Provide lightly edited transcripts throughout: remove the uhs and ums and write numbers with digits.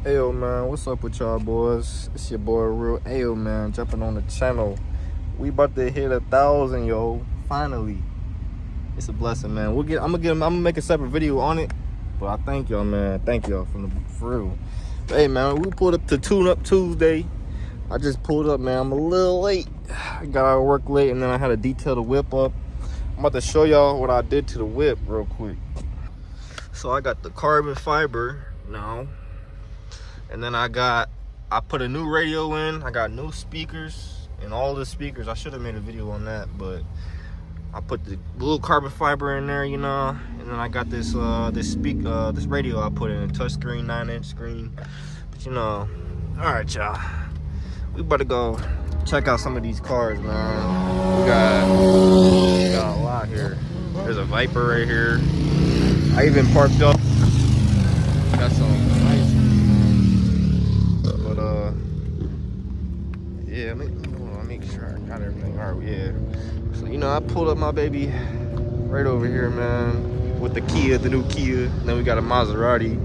Ayo man, what's up with y'all boys? It's your boy Real Ayo man, jumping on the channel. We about to hit 1,000, yo. Finally. It's a blessing, man. I'm gonna make a separate video on it. But I thank y'all, man. Thank y'all for real. But, hey man, we pulled up to Tune Up Tuesday. I just pulled up, man. I'm a little late. I got out of work late and then I had to detail the whip up. I'm about to show y'all what I did to the whip real quick. So I got the carbon fiber now. And then I put a new radio in. I got new speakers and all the speakers. I should have made a video on that, but I put the little carbon fiber in there, you know. And then I got this this radio I put in a touchscreen 9-inch screen. But you know, all right, y'all. We about to go check out some of these cars, man. We got a lot here. There's a Viper right here. I even parked up. Got some nice. Yeah, I make sure I got everything. All right, yeah. So, you know, I pulled up my baby right over here, man, with the Kia, the new Kia. And then we got a Maserati,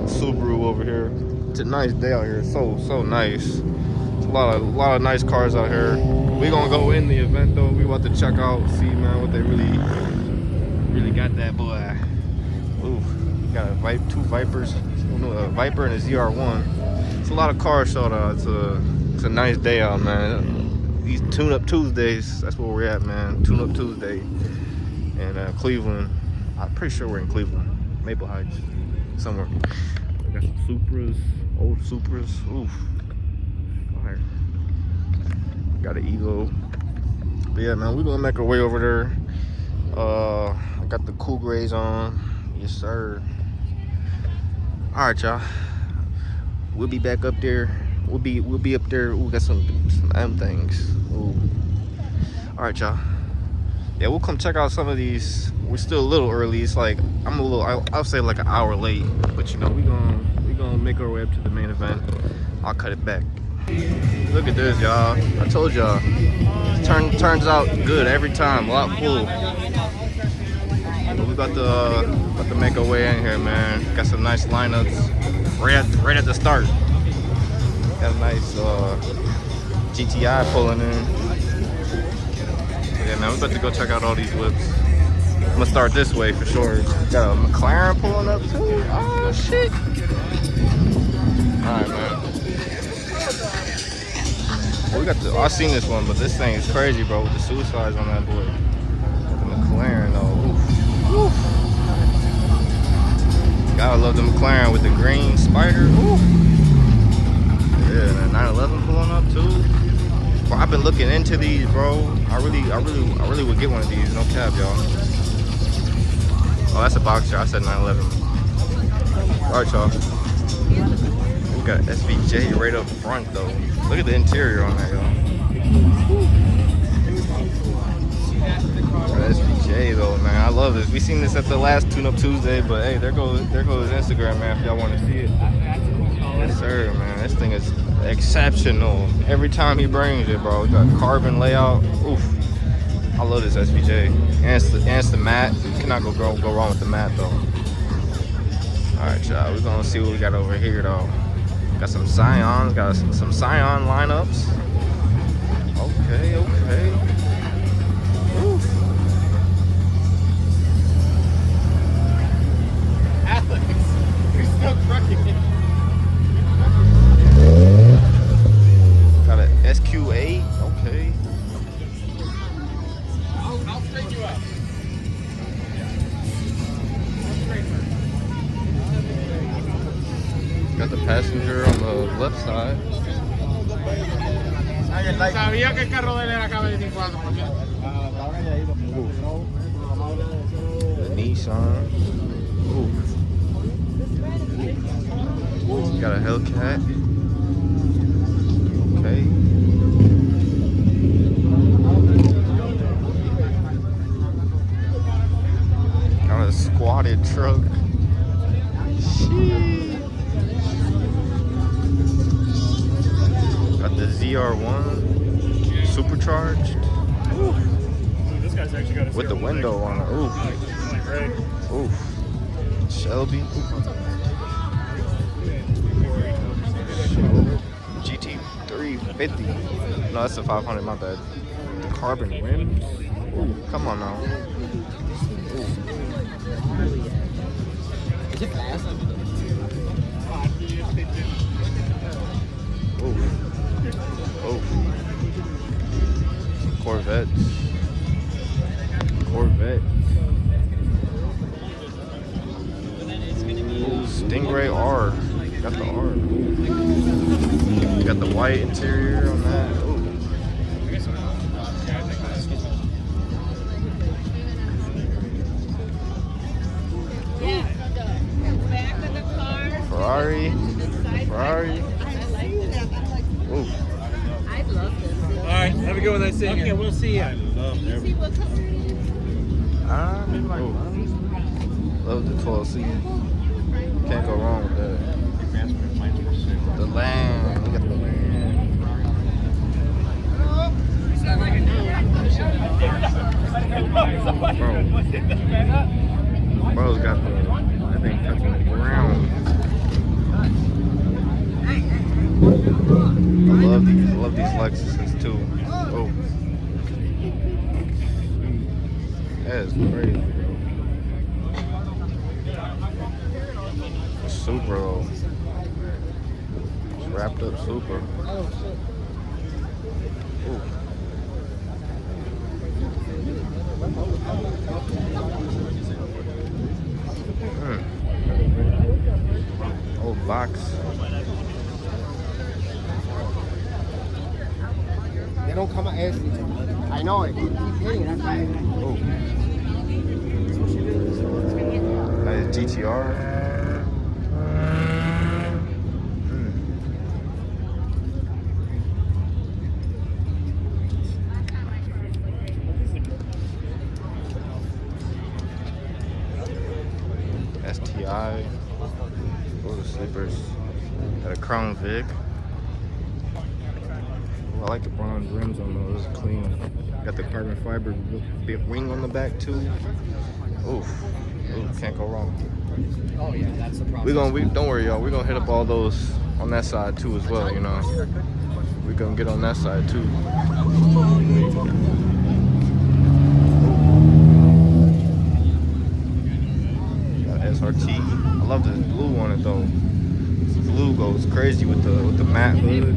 Subaru over here. It's a nice day out here. So nice. It's a lot of nice cars out here. We gonna go in the event though. We about to check out, see, man, what they really got that boy. Ooh, got two Vipers, a Viper and a ZR1. It's a lot of cars showed out. It's a nice day out, man. These Tune Up Tuesdays, that's where we're at, man. Tune Up Tuesday in Cleveland. I'm pretty sure we're in Cleveland, Maple Heights, somewhere. We got some Supras, old Supras. Oof. Fire. Got an Eagle. But yeah, man, we're gonna make our way over there. I got the cool grays on. Yes, sir. All right, y'all. We'll be back up there. We'll be up there. We got some M things. Ooh. All right, y'all. Yeah, we'll come check out some of these. We're still a little early. It's like I'll say like an hour late. But you know, we gonna make our way up to the main event. I'll cut it back. Look at this, y'all. I told y'all. Turns out good every time. A lot full. But we about to make our way in here, man. Got some nice lineups right at the start. Got a nice GTI pulling in. Yeah, man, we're about to go check out all these whips. I'm gonna start this way for sure. Got a McLaren pulling up too. Oh shit! All right, man. We got I seen this one, but this thing is crazy, bro. With the suicides on that boy. The McLaren, though. Oof. Oof. Gotta love the McLaren with the green spider. Oof. Yeah, and a 911 pulling up too. Bro, I've been looking into these, bro. I really would get one of these. No cap, y'all. Oh, that's a Boxer. I said 911. All right, y'all. We got SVJ right up front, though. Look at the interior on that, y'all. SVJ, though, man. I love this. We seen this at the last Tune Up Tuesday, but hey, there goes Instagram, man. If y'all want to see it. Yes, sir, man. This thing is exceptional. Every time he brings it, bro. We got carbon layout. Oof. I love this SVJ. And it's the matte. You cannot go wrong with the matte, though. All right, y'all. We're gonna see what we got over here, though. Got some Scions. Got some Scion lineups. Okay. Oof. Alex, you're still crushing it. Got an SQ8. Okay. I'll straighten you up. Got the passenger on the left side. Sabía que el carro de él era KB24. The Nissan. Ooh. Got a Hellcat. Okay. Got a squatted truck. Sheesh. Got the ZR1 supercharged. Ooh. This guy's actually got a With the window on it. Ooh. Ooh. Shelby. 50. No, that's a 500. My bad. The carbon rims. Ooh, come on now. Is it fast? Ooh. Oh. Corvettes. Corvette. Ooh, Stingray R. Got the R. Got the white interior on that. Ooh. Ferrari. Ooh. I love this. All right, have a good one. Nice seeing you. Okay, we'll see you. See what color it is? Love the 12C. Can't go wrong with that. The land. You got the land. Bro's got the, I think, touching the ground. I love these Lexuses too. Oh, that is crazy. Supra, it's wrapped up Supra. Ooh. Old box. They don't come as I know it. Keep hitting. That's why. Oh. That is GTR. STI. Those are sleepers. Got a Crown Vic. I like the bronze rims on those, clean. Got the carbon fiber bit wing on the back too. Oof, can't go wrong. Oh yeah, that's the problem. Don't worry y'all, we're gonna hit up all those on that side too as well, you know. We're gonna get on that side too. Got SRT. I love the blue on it though. The blue goes crazy with the matte hood.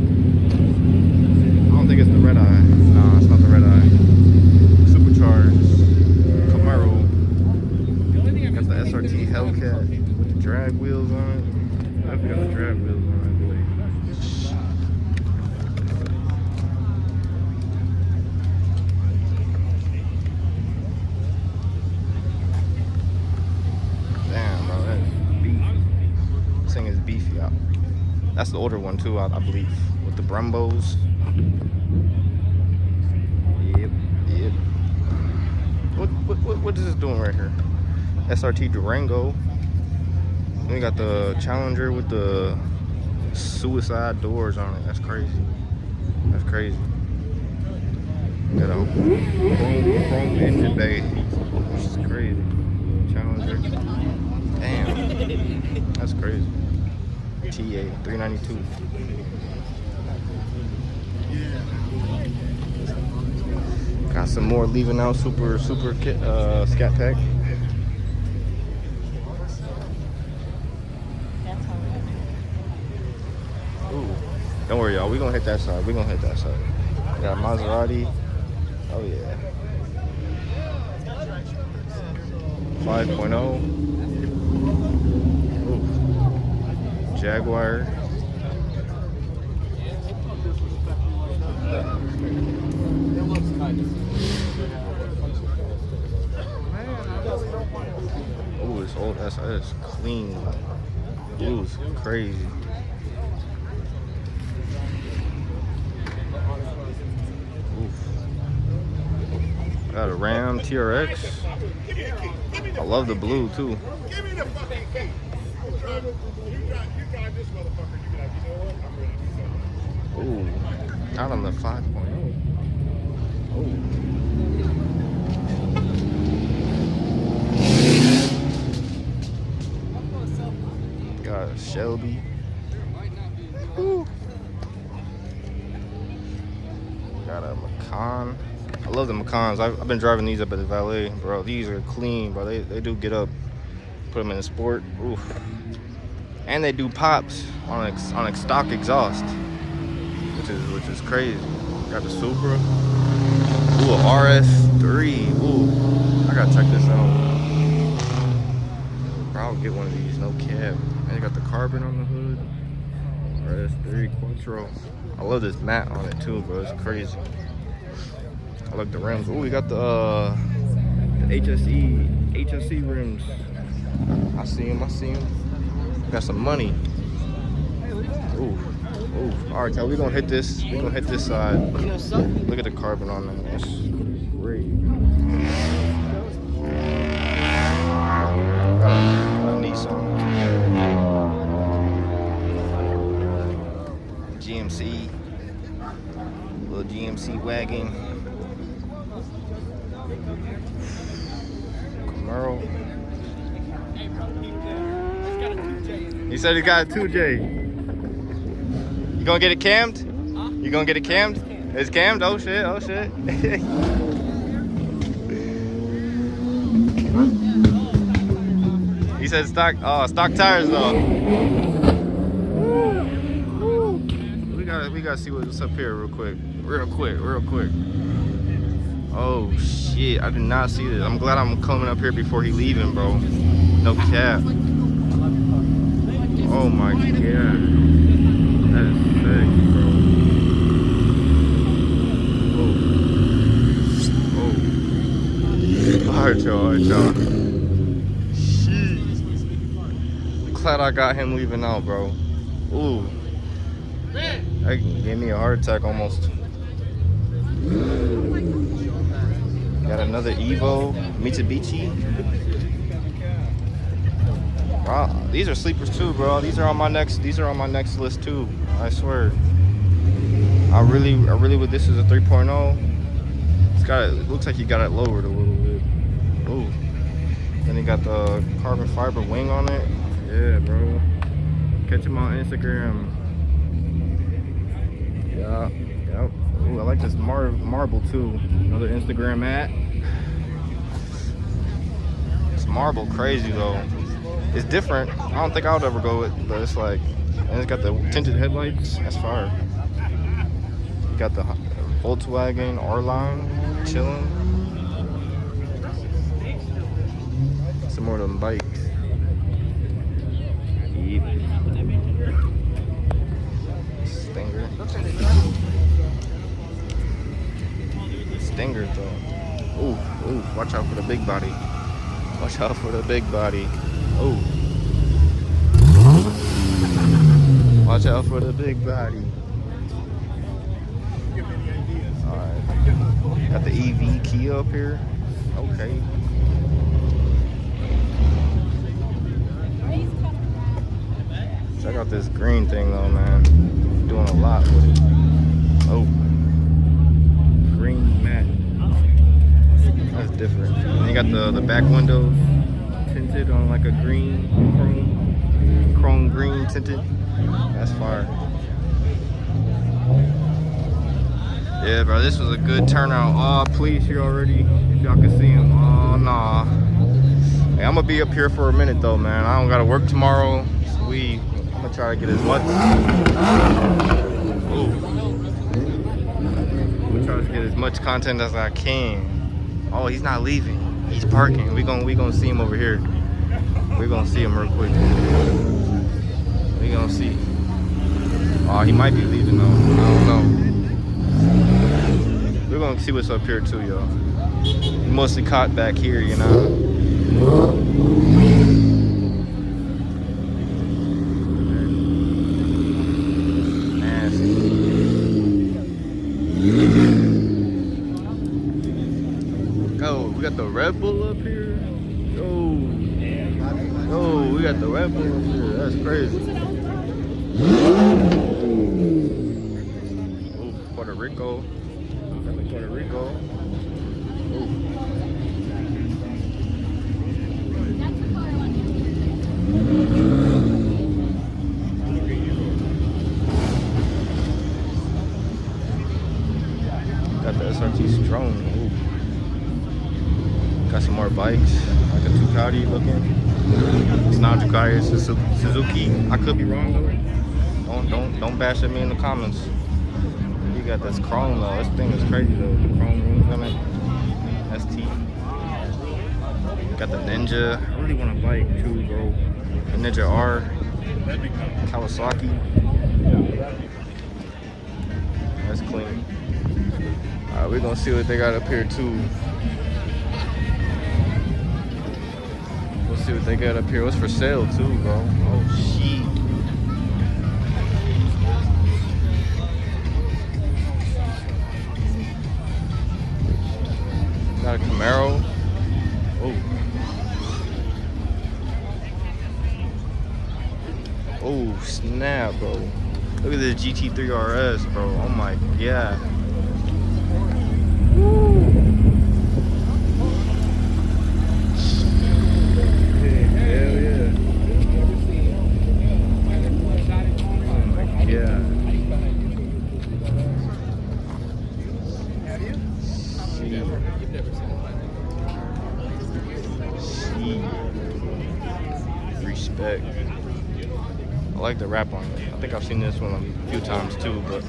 I don't think it's the red eye. No, it's not the red eye. Supercharged Camaro. Got the SRT Hellcat with the drag wheels on it. I've got the drag wheels on it, I believe. Damn, bro, that's beefy. This thing is beefy out. That's the older one too, I believe, with the Brembos. Yep. What is this doing right here? SRT Durango. Then we got the Challenger with the suicide doors on it. That's crazy. That's crazy. Got a chrome engine bay, which is crazy. Challenger. Damn. That's crazy. TA 392. Got some more leaving out super kit, Scat Pack. Ooh, don't worry y'all, we gonna hit that side. We gonna hit that side. Got Maserati. Oh yeah. 5.0. Ooh. Jaguar. Oh, this old SS clean. Blue's crazy. Oof. Got a Ram TRX. I love the blue too. Give me the fucking cake. You drive this motherfucker, you be like, you know what? I'm ready to do something. Ooh, not on the 5.0. Oh. Got a Shelby. Ooh. Macan. I love the Macans. I've been driving these up at the valet, bro. These are clean, bro. They do get up. Put them in the sport. Oof. And they do pops on stock exhaust, which is crazy. Got the Supra. Ooh, a RS3. Ooh, I gotta check this out. Bro, I'll get one of these. No cab. And they got the carbon on the hood. RS3 Quattro. I love this mat on it too, bro. It's crazy. I like the rims. Ooh, we got the HSE rims. I see him. Got some money. Ooh. All right, now we're gonna hit this. We're gonna hit this side. Look at the carbon on that. That's great. Got a Nissan. GMC. Little GMC wagon. Camaro. He said he got a 2J. You gonna get it cammed? Huh? You gonna get it cammed? It's cammed? Oh shit, oh shit. He said stock tires though. We gotta see what's up here real quick. Real quick. Oh shit, I did not see this. I'm glad I'm coming up here before he leaving, bro. No cap. Oh my god. That is sick, bro. Oh. Alright, y'all. Sheesh. Glad I got him leaving out, bro. Ooh. That gave me a heart attack almost. Got another Evo Mitsubishi. Bro, these are sleepers too, bro. These are on my next list too. I swear. I really would. This is a 3.0. It looks like you got it lowered a little bit. Ooh. Then you got the carbon fiber wing on it. Yeah, bro. Catch him on Instagram. Yeah. Yep. Ooh, I like this marble too. Another Instagram ad. This marble crazy though. It's different. I don't think I would ever go with, but it's like, and it's got the tinted headlights. That's fire. You got the Volkswagen R-Line chilling. Some more of them bikes. Yep. Stinger though. Ooh, watch out for the big body. Watch out for the big body. Oh. Watch out for the big body. Alright. Got the EV Kia up here. Okay. Check out this green thing though, man. Doing a lot with it. Oh. Green matte. That's different. And you got the back windows tinted on like a green, chrome green tinted. That's fire. Yeah, bro, this was a good turnout. Oh, please, here already. If y'all can see him. Oh, nah. Hey, I'm gonna be up here for a minute though, man. I don't gotta work tomorrow. So I'm gonna try to get as much. Ooh. I'm gonna try to get as much content as I can. Oh, he's not leaving. He's parking. We gonna see him over here. We're gonna see him real quick. We gonna see. Oh, he might be leaving though. I don't know. We're gonna see what's up here too, y'all. Mostly caught back here, you know. Nasty. Oh, we got the Red Bull up here. Oh, we got the Red Bull up here. That's crazy. Oh, Puerto Rico. Puerto Rico. Oh. Got the SRT Strong. Ooh. Got some more bikes, like a Ducati looking. It's not a Ducati, it's a Suzuki. I could be wrong though. Don't bash at me in the comments. You got this chrome though. This thing is crazy though. The chrome rings on it. ST. Got the Ninja. I really want a bike too, bro. The Ninja R. Kawasaki. That's clean. Alright, we're gonna see what they got up here too. We'll see what they got up here. What's for sale too, bro? Oh shit. Got a Camaro. Oh. Oh snap, bro. Look at this GT3 RS, bro. Oh my god. Woo. Hell yeah. Oh my god. Respect. I like the wrap on it. I think I've seen this one a few times too, but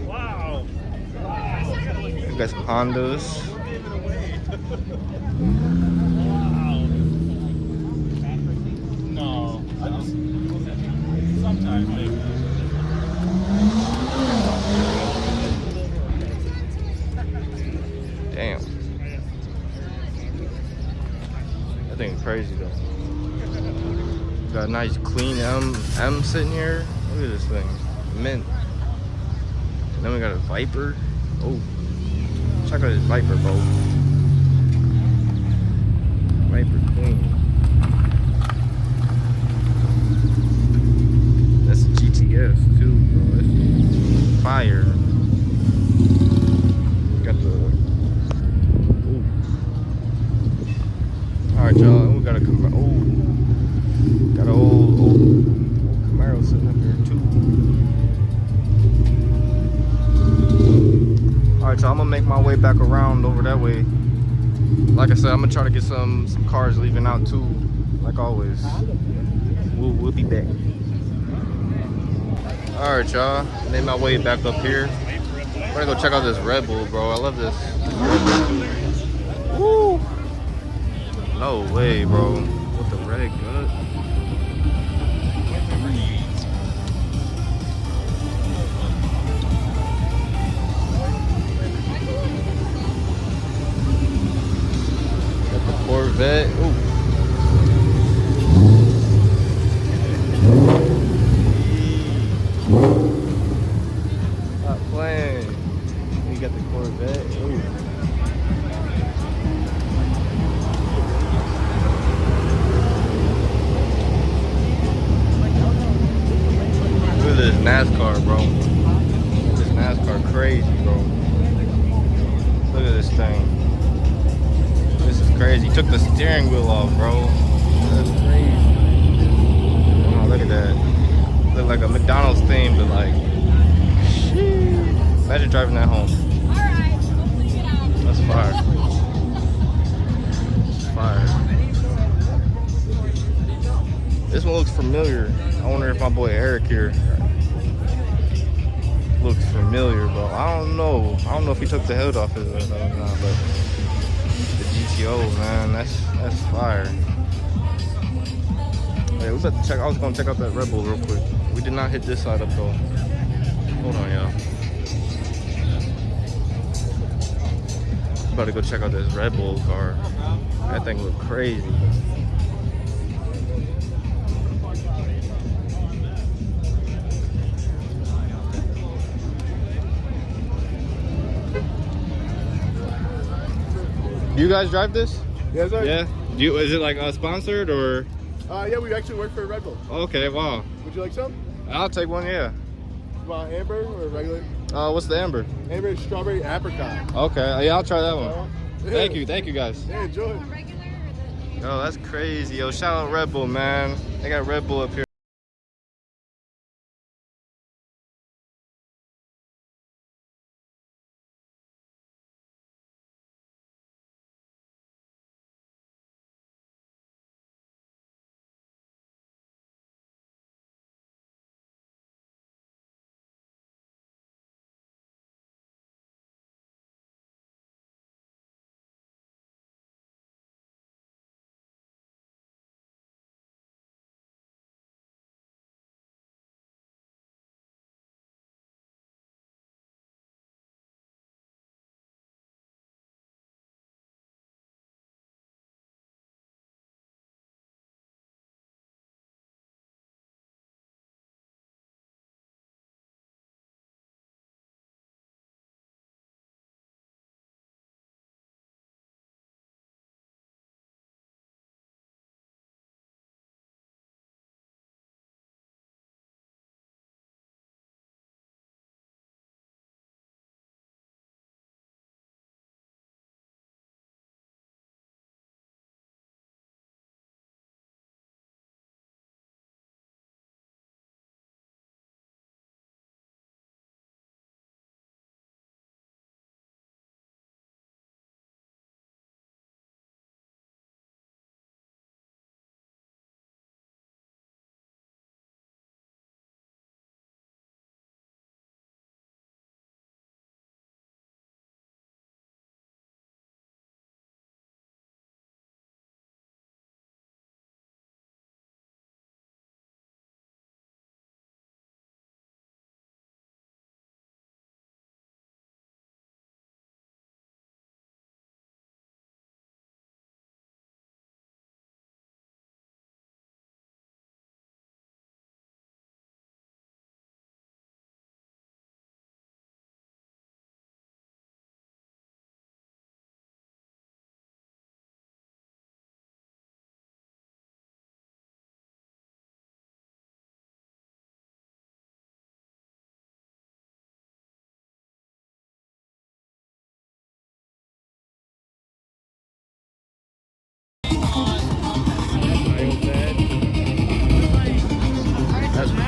Wow. we got some Hondas. No. Sometimes maybe. Damn. That thing's crazy though. Got a nice clean M sitting here. Look at this thing. Mint. And then we got a Viper. Oh. Check out this Viper, bro. Viper clean. That's a GTS too, bro. It's fire. Got the Alright, y'all, we got a Camaro. Got an old Camaro sitting up here too. Alright, so I'm gonna make my way back around over that way. Like I said, I'm gonna try to get some cars leaving out too, like always. We'll be back. Alright, y'all, made my way back up here. I'm gonna go check out this Red Bull, bro. I love this. Woo! No way, bro. With the red gut. Got the Corvette. Ooh. Stop playing. We got the Corvette. Ooh. This NASCAR, bro. This NASCAR crazy, bro. Look at this thing. This is crazy. He took the steering wheel off, bro. That's crazy. Oh, look at that. Look like a McDonald's theme, but like, sheesh. Imagine driving that home. Alright, hopefully get out. That's fire. That's fire. This one looks familiar. I wonder if my boy Eric here looks familiar, but I don't know. I don't know if he took the hood off his or not, but the GTO, man, that's fire. Hey, we about to check. I was gonna check out that Red Bull real quick. We did not hit this side up though. Hold on, y'all. About to go check out this Red Bull car. That thing look crazy. Do you guys drive this? Yes, sir. Yeah. Is it like sponsored or? Yeah, we actually work for Red Bull. Okay, wow. Would you like some? I'll take one, yeah. You want amber or regular? What's the amber? Amber is strawberry apricot. Okay, yeah, I'll try that one. Yeah. Thank you guys. Yeah, enjoy. Regular or the... Yo, that's crazy. Yo, shout out Red Bull, man. They got Red Bull up here.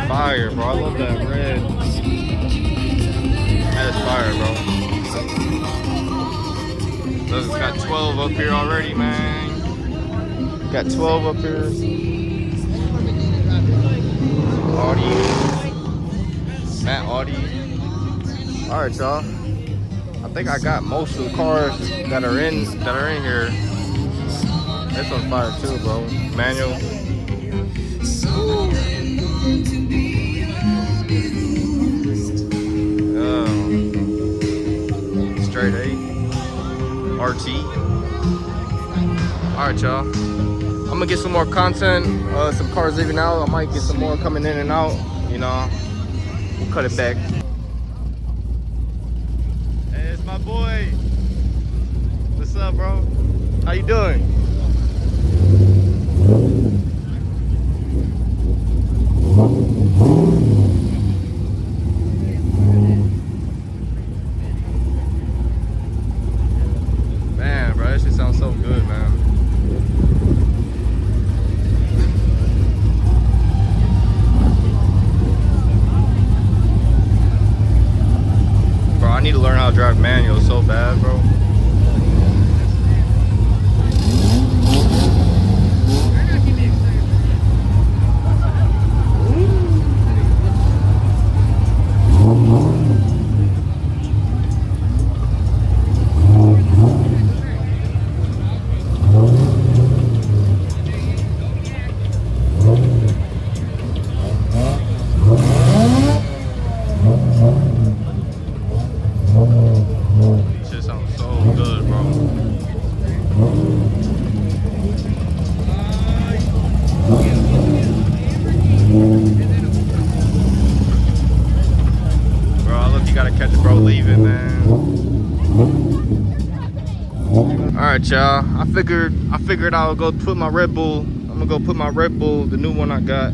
fire, bro. I love that red. That is fire, bro. Look, it's got 12 up here already, man. Got 12 up here. Audi. Matt Audi. Alright, y'all. I think I got most of the cars that are in here. This one's fire too, bro. Manual. Straight A. RT. Alright, y'all. I'm gonna get some more content. Some cars leaving out. I might get some more coming in and out. You know, we'll cut it back. Hey, it's my boy. What's up, bro? How you doing? Man, bro, that shit sounds so good, man. Bro, I need to learn how to drive manual so bad, bro. Shit sounds so good, bro. Bro, look, you gotta catch a bro leaving, man. Alright, y'all. I figured I would go put my Red Bull. I'm gonna go put my Red Bull, the new one I got.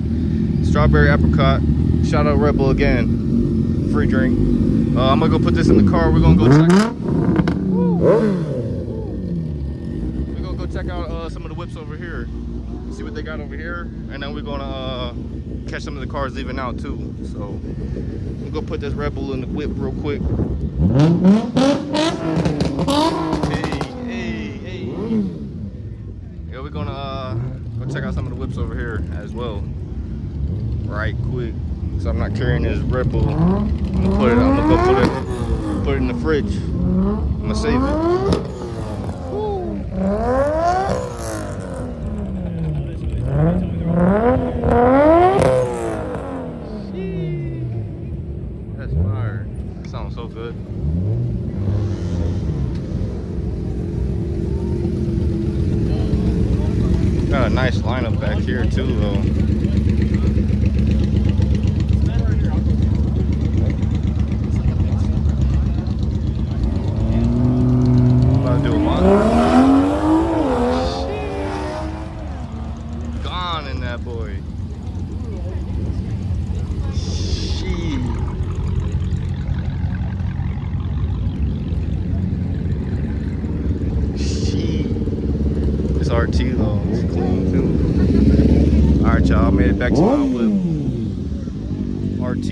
Strawberry apricot. Shout out Red Bull again. Free drink. I'm gonna go put this in the car. We're gonna go check out. We're gonna go check out some of the whips over here. See what they got over here, and then we're gonna catch some of the cars leaving out too. So we'll go put this Red Bull in the whip real quick. Hey. Yeah, we're gonna go check out some of the whips over here as well. Right quick. So I'm not carrying this Red Bull. I'm gonna go put it in the fridge. I'm gonna save it. That's fire. That sounds so good. Got a nice lineup back here too, though. Gone in that boy. Shit. This RT though, it's clean too. Alright, y'all, I made it back to my whip. RT.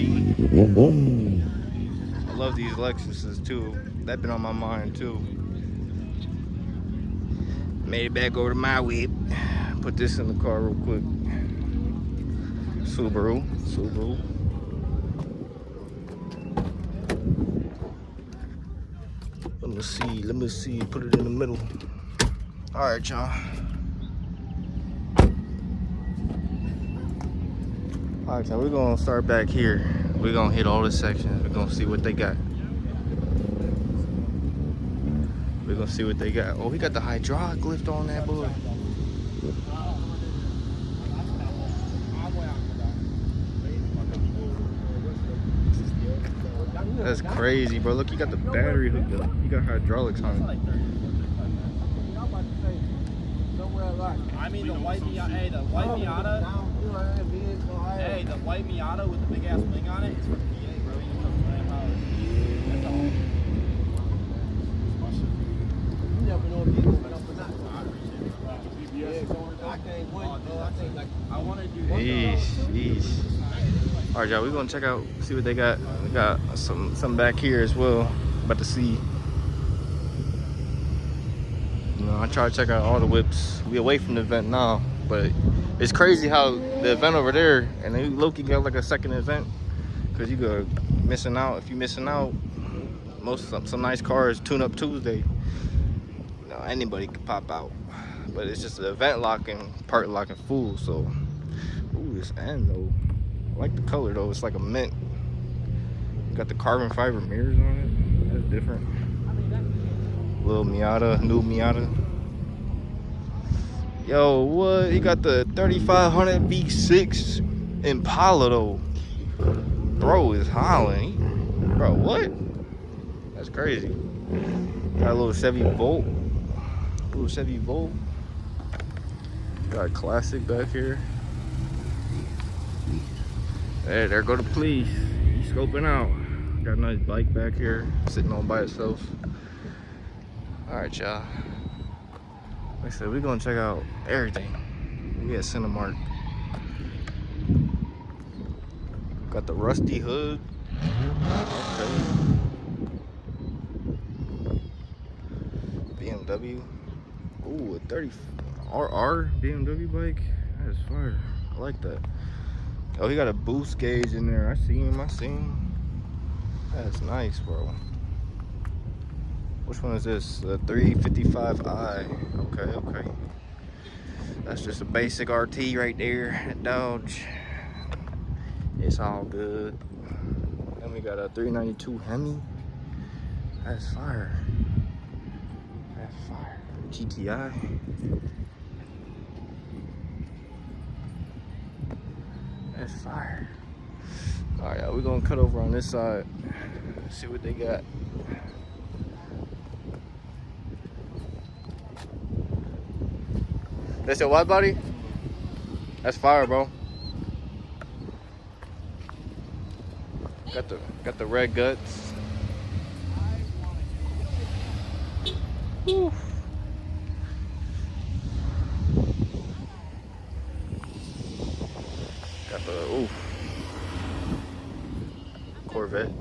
I love these Lexuses too. That's been on my mind too. Made it back over to my whip. Put this in the car real quick. Subaru. Let me see. Put it in the middle. All right, y'all. All right, y'all. We're gonna start back here. We're gonna hit all the sections. We're gonna see what they got. We're gonna see what they got. Oh, he got the hydraulic lift on that boy. That's crazy, bro. Look, you got the battery hooked up. You got hydraulics on it. I mean the white Miata, hey, the white Miata with the big ass wing on it is for PA, bro. You know what I'm That's all. You never know if you can up or not. I can't wait, bro. I think like I want to do that. Yeesh. All right, y'all, we're gonna check out, see what they got. We got some back here as well. About to see. You know, I try to check out all the whips. We away from the event now, but it's crazy how the event over there, and they low-key got like a second event, cause you go missing out. If you missing out, some nice cars tune up Tuesday. You know, anybody could pop out, but it's just an event locking, part locking full. So, ooh, this end though. I like the color though, it's like a mint. Got the carbon fiber mirrors on it. That's different. Little Miata, new Miata. Yo, what? He got the 3500 V6 Impala though. Bro is hollering. Bro, what? That's crazy. Got a little Chevy Volt. Little Chevy Volt. Got a classic back here. Hey, there go the police. He's scoping out. Got a nice bike back here, sitting all by itself. Alright, y'all. Like I said, we're gonna check out everything. We at Cinemark. Got the rusty hood. Okay. BMW. Ooh, a 30 RR BMW bike. That is fire. I like that. Oh, he got a boost gauge in there. I see him. That's nice, bro. Which one is this? The 355i. Okay. That's just a basic RT right there at Dodge. It's all good. Then we got a 392 Hemi. That's fire. GTI. That's fire. Alright, we're gonna cut over on this side. See what they got. That's your wide body? That's fire, bro. Got the red guts. Whew. Got the Corvette.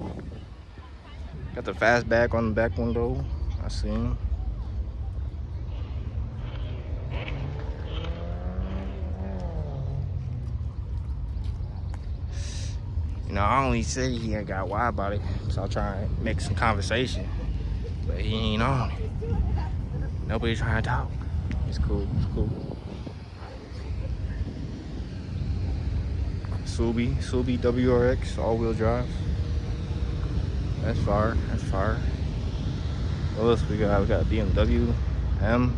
Got the fastback on the back window. I see him. You know, I only said he had got wide body, so I'll try and make some conversation. But he ain't on it. Nobody trying to talk. It's cool. Subi WRX, all-wheel drive. That's fire. What else we got? We got BMW M.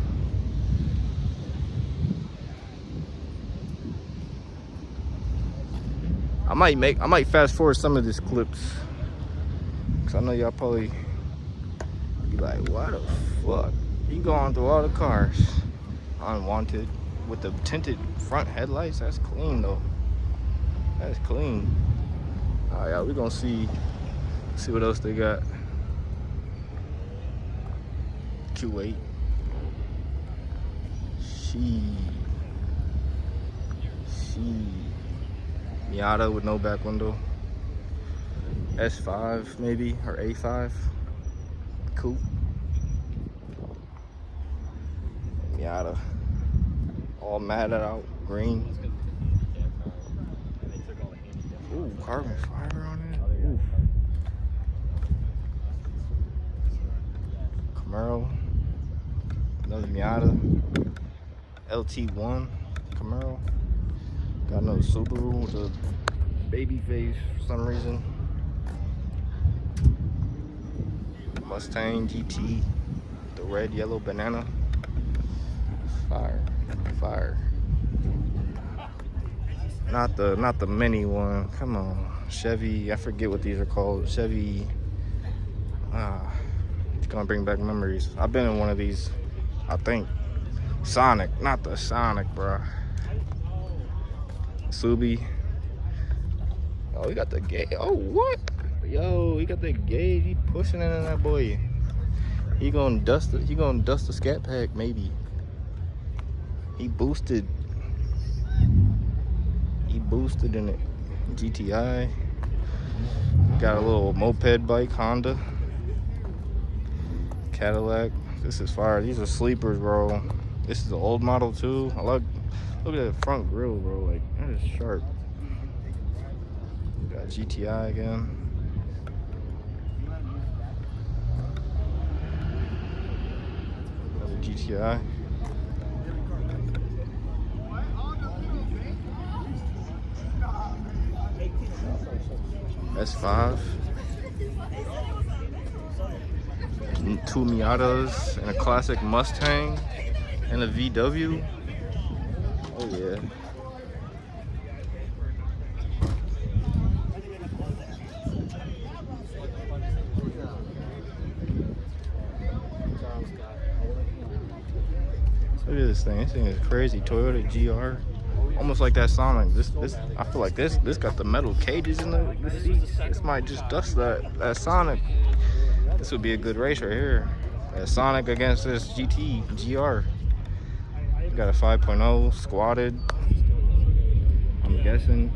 I might fast forward some of these clips, cause I know y'all probably be like, what the fuck? You going through all the cars, unwanted, with the tinted front headlights. That's clean though. That's clean. All right, y'all, we gonna see what else they got. Q8. She. Miata with no back window. S5 maybe, or A5. Coupe. Miata. All matted out, green. Ooh, carbon fiber on it. Ooh. Camaro. Another Miata. LT1 Camaro. Got another Subaru with a baby face for some reason. Mustang GT, the red, yellow banana. Fire. Not the mini one. Come on, Chevy. I forget what these are called. Chevy. It's gonna bring back memories. I've been in one of these. I think Sonic, not the Sonic, bro. Subi. Oh, he got the gauge. Oh, what? Yo, he got the gauge. He pushing it in that boy. He gonna dust it. He gonna dust the scat pack, maybe. He boosted in it. GTI. Got a little moped bike, Honda. Cadillac. This is fire. These are sleepers, bro. This is the old model too. I look at the front grille, bro. Like, that is sharp. Got GTI again. Another GTI. S5. Two Miatas and a classic Mustang and a VW. Oh yeah. Look at this thing. This thing is crazy. Toyota GR. Almost like that Sonic. This I feel like this got the metal cages in the seats. This might just dust that Sonic. This would be a good race right here. That Sonic against this GR. Got a 5.0 squatted. I'm guessing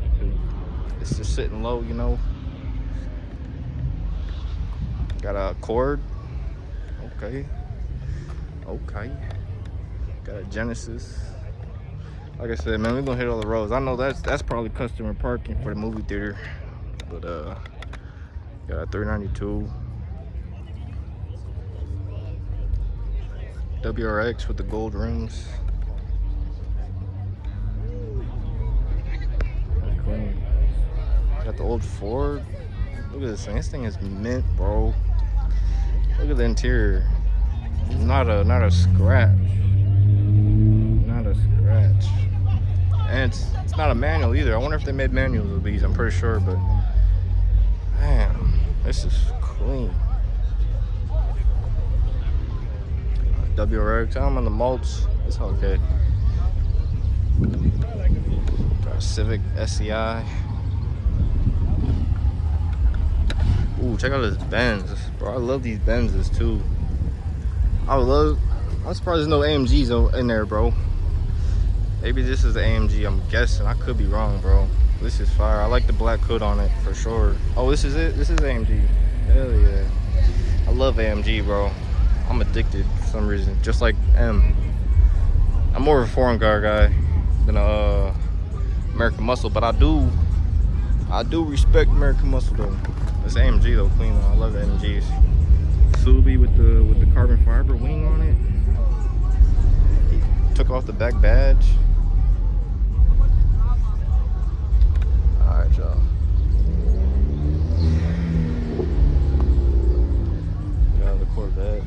it's just sitting low, you know. Got a Accord. Okay. Got a Genesis. Like I said, man, we're gonna hit all the roads. I know that's probably customer parking for the movie theater, but got a 392 WRX with the gold rims. That's clean. Got the old Ford. Look at this thing. This thing is mint, bro. Look at the interior. Not a scratch. Not a scratch. And it's not a manual either. I wonder if they made manuals of these. I'm pretty sure, but man, this is clean. WRX. I'm on the mulch. It's okay. Got a Civic SCI. Ooh, check out this Benz, bro. I love these Benzes too. I'm surprised there's no AMGs in there, bro. Maybe this is the AMG, I'm guessing. I could be wrong, bro. This is fire. I like the black hood on it for sure. Oh, this is it? This is AMG. Hell yeah. I love AMG, bro. I'm addicted for some reason, just like M. I'm more of a foreign car guy than American Muscle, but I do respect American Muscle though. This AMG though, clean though. I love the AMGs. Subi with the carbon fiber wing on it. He took off the back badge. All right, y'all. Got the Corvette.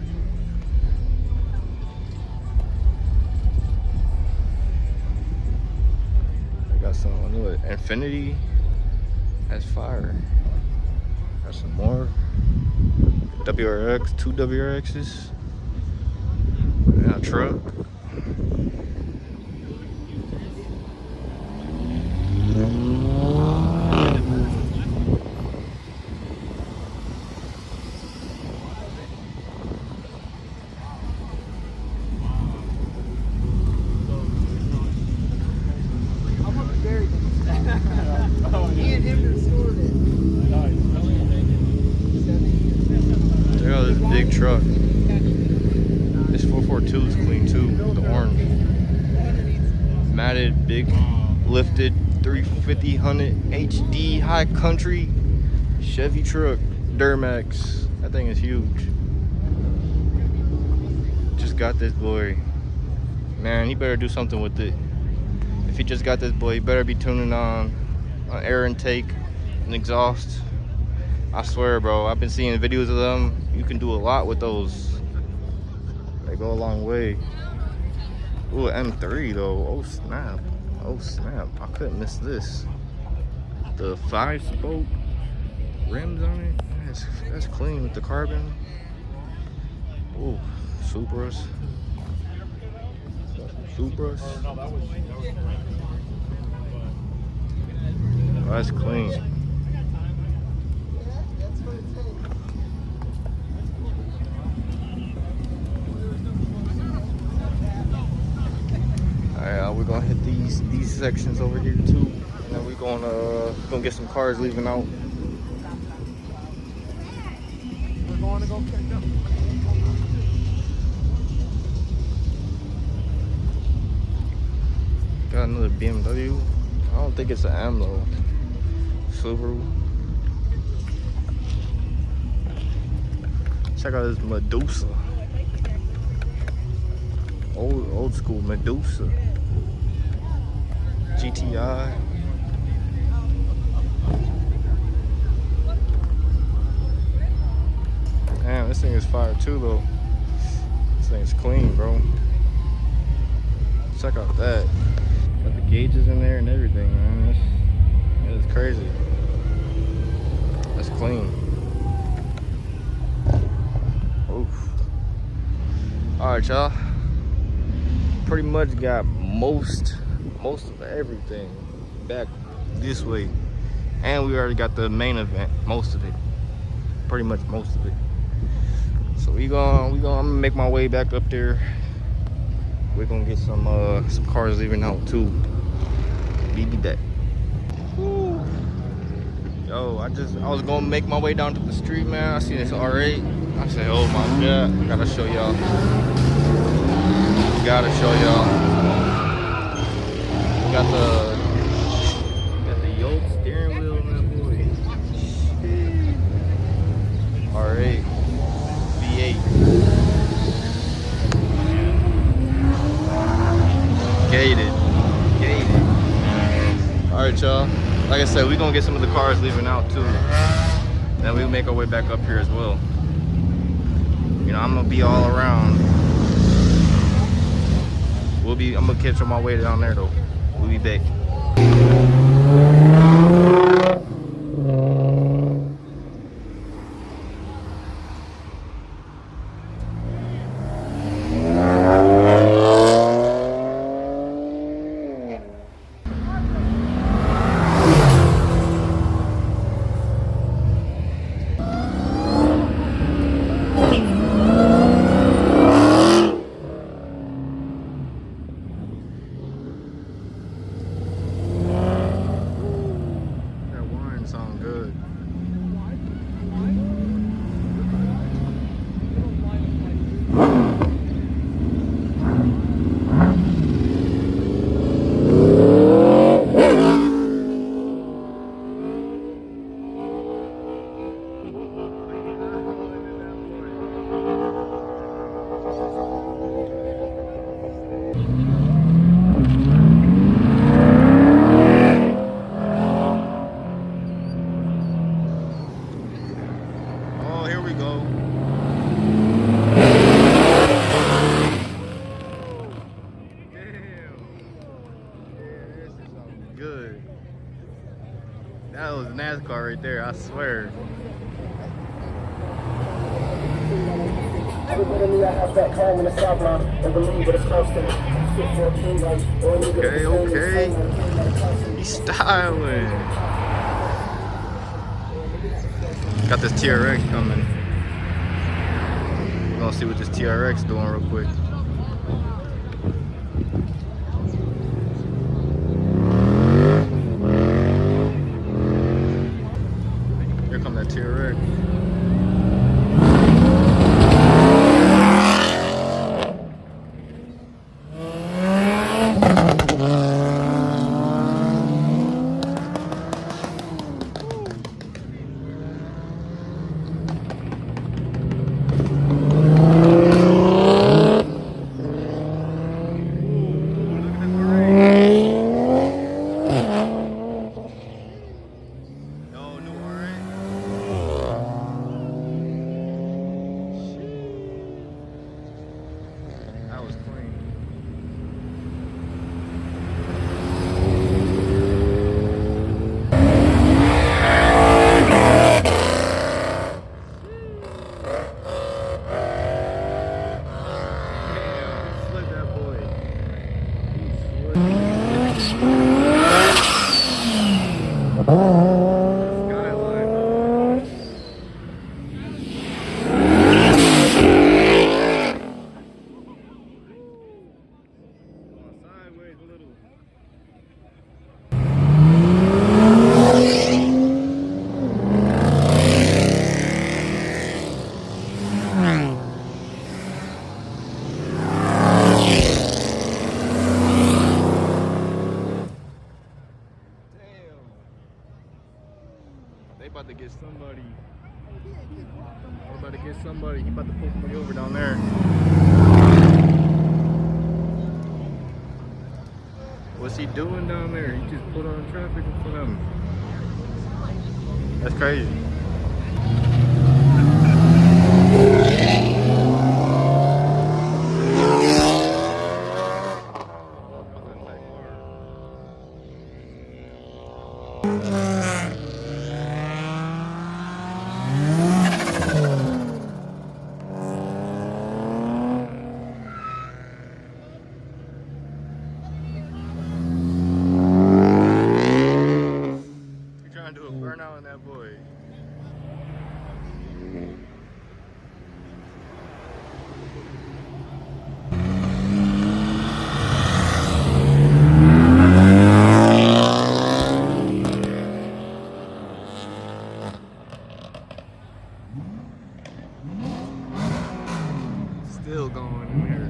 They got some new Infinity. That's fire. Got some more. WRX, 2 WRXs. And a truck. Check out this big truck. This 442 is clean too, the orange. Matted, big, lifted, 350 HD high country Chevy truck, Duramax. That thing is huge. Just got this boy. Man, he better do something with it. If he just got this boy, he better be tuning on air intake and exhaust. I swear, bro, I've been seeing videos of them. You can do a lot with those. They go a long way. Ooh, M3 though. Oh snap. Oh snap. I couldn't miss this. The 5-spoke rims on it. That's clean with the carbon. Ooh, Supras. Supras. Oh, that's clean. Alright, we're gonna hit these sections over here too. then we gonna get some cars leaving out. We're going to go pick up. Got another BMW. I don't think it's an AMLO. Subaru. Check out this Medusa. Old school Medusa. GTI. Damn, this thing is fire too though. This thing's clean, bro. Check out that. Got the gauges in there and everything, man. That's crazy. That's clean. Oof. Alright, y'all. Pretty much got most of everything back this way. And we already got the main event, most of it. Pretty much most of it. So I'm gonna make my way back up there. We're gonna get some cars leaving out too. Be back. Woo. Yo, I was gonna make my way down to the street, man. I see this R8. I said, oh my god, I gotta show y'all. Gotta show y'all. Got the yoke steering wheel on that boy. R8 V8. Gated. Alright, y'all. Like I said, we're gonna get some of the cars leaving out too. Then we'll make our way back up here as well. You know, I'm gonna be all around. I'm gonna catch on my way down there though. We'll be back. That was NASCAR right there, I swear. Okay. He's styling. Got this TRX coming. We're gonna see what this TRX doing real quick. Here come that TRX. Sideways a little. They about to get somebody. They about to get somebody. He about to pull somebody over down there. What's he doing down there? He just put on traffic in front of him. That's crazy. You're trying to do a burnout on that boy. Still going in there.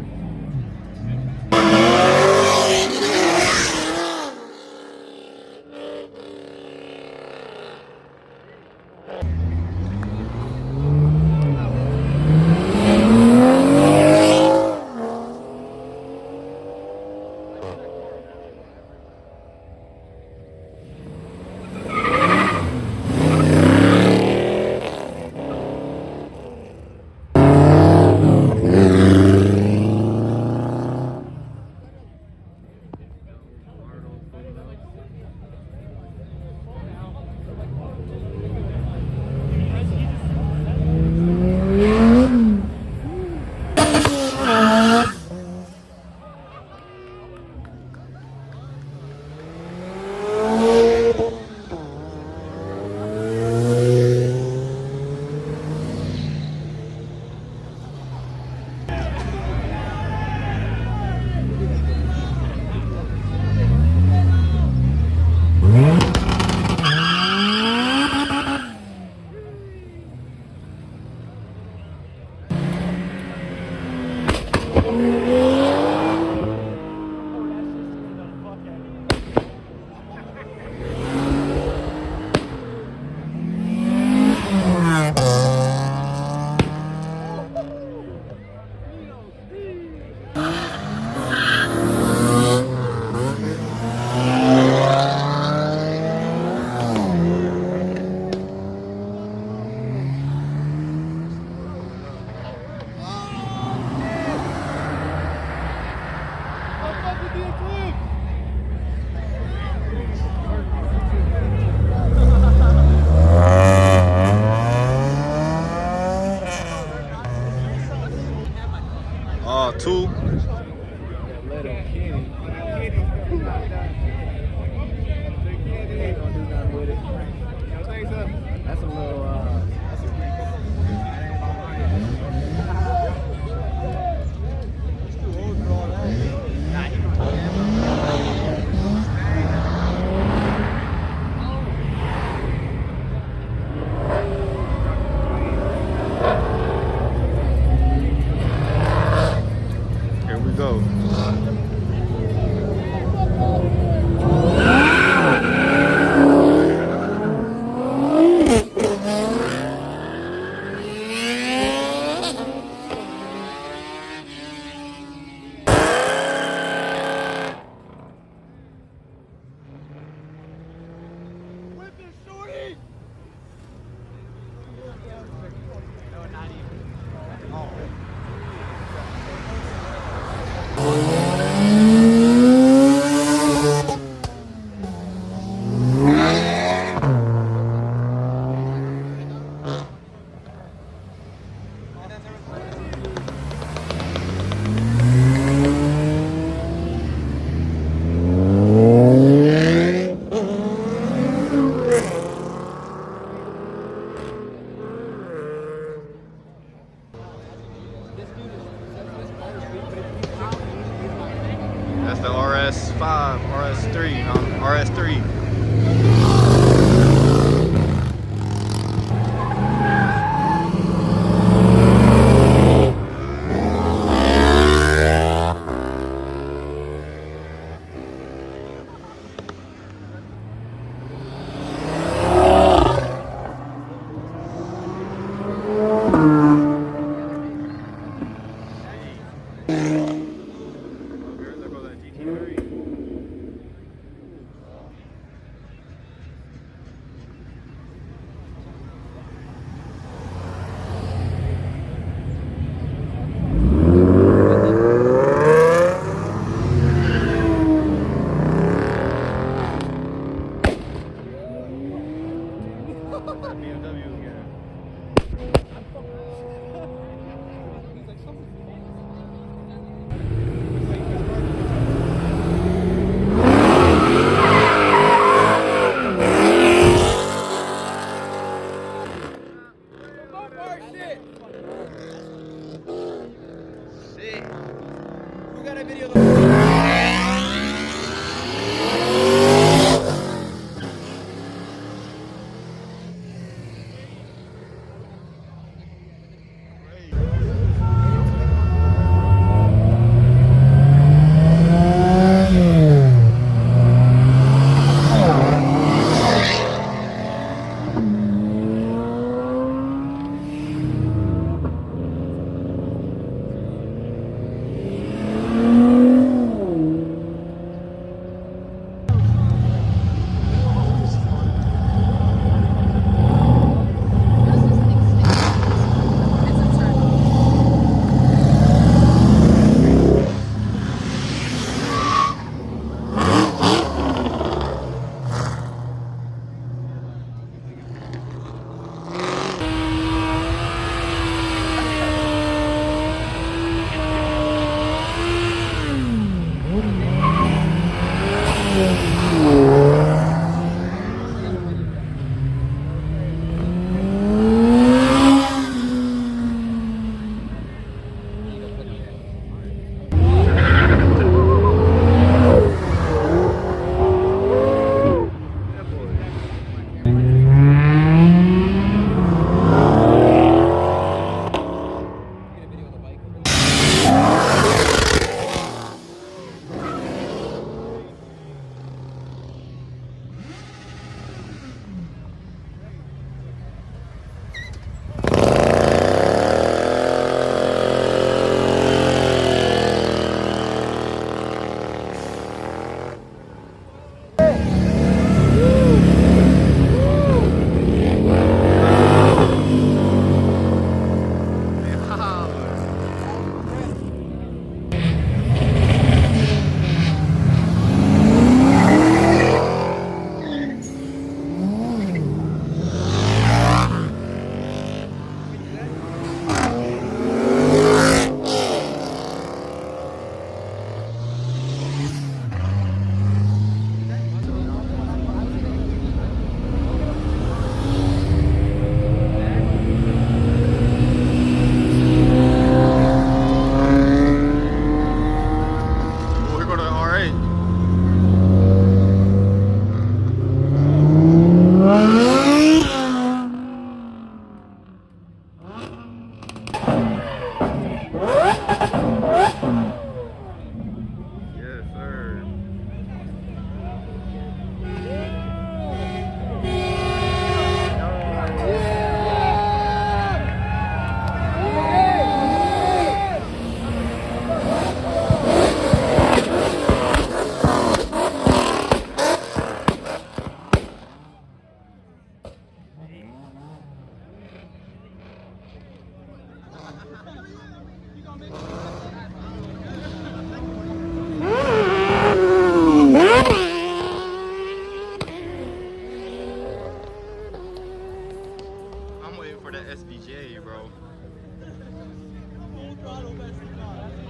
Two. That's a little, Here we go. That's the RS5, RS3, RS3. That BMW again. Shit. We got a video of the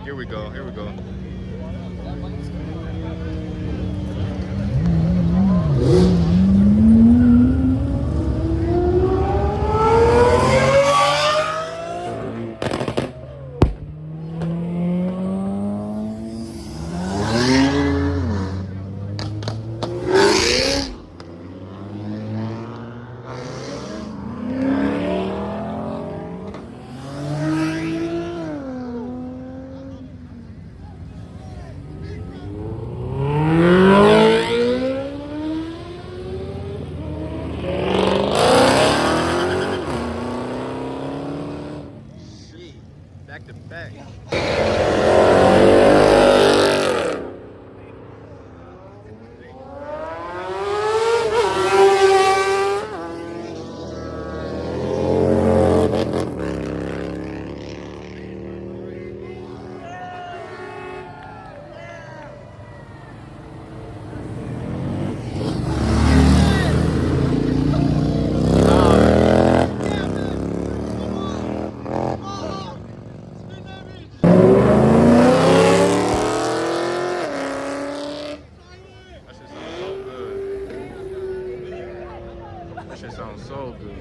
Here we go. Here we go. Back to back. That shit sounds so good.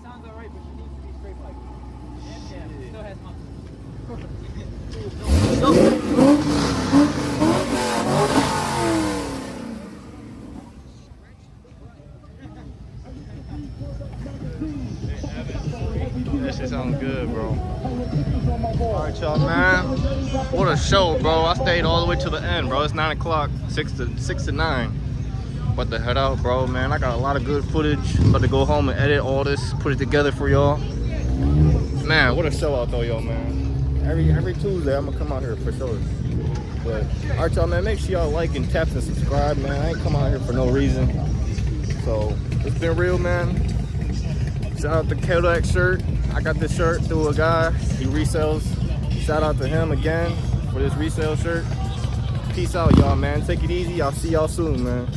Sounds alright, but she needs to be straight pipe. Yeah, still has That shit sounds good, bro. Alright, y'all, man. What a show, bro. I stayed all the way to the end, bro. It's 9 o'clock, 6 to 9. About to head out, bro, man. I got a lot of good footage. I'm about to go home and edit all this, put it together for y'all. Man, what a show out though, y'all, man. Every Tuesday, I'm gonna come out here for sure. But, alright, y'all, man, make sure y'all like and tap and subscribe, man. I ain't come out here for no reason. So, it's been real, man. Shout out to Kodak shirt. I got this shirt through a guy. He resells. Shout out to him again for this resale shirt. Peace out, y'all, man. Take it easy. I'll see y'all soon, man.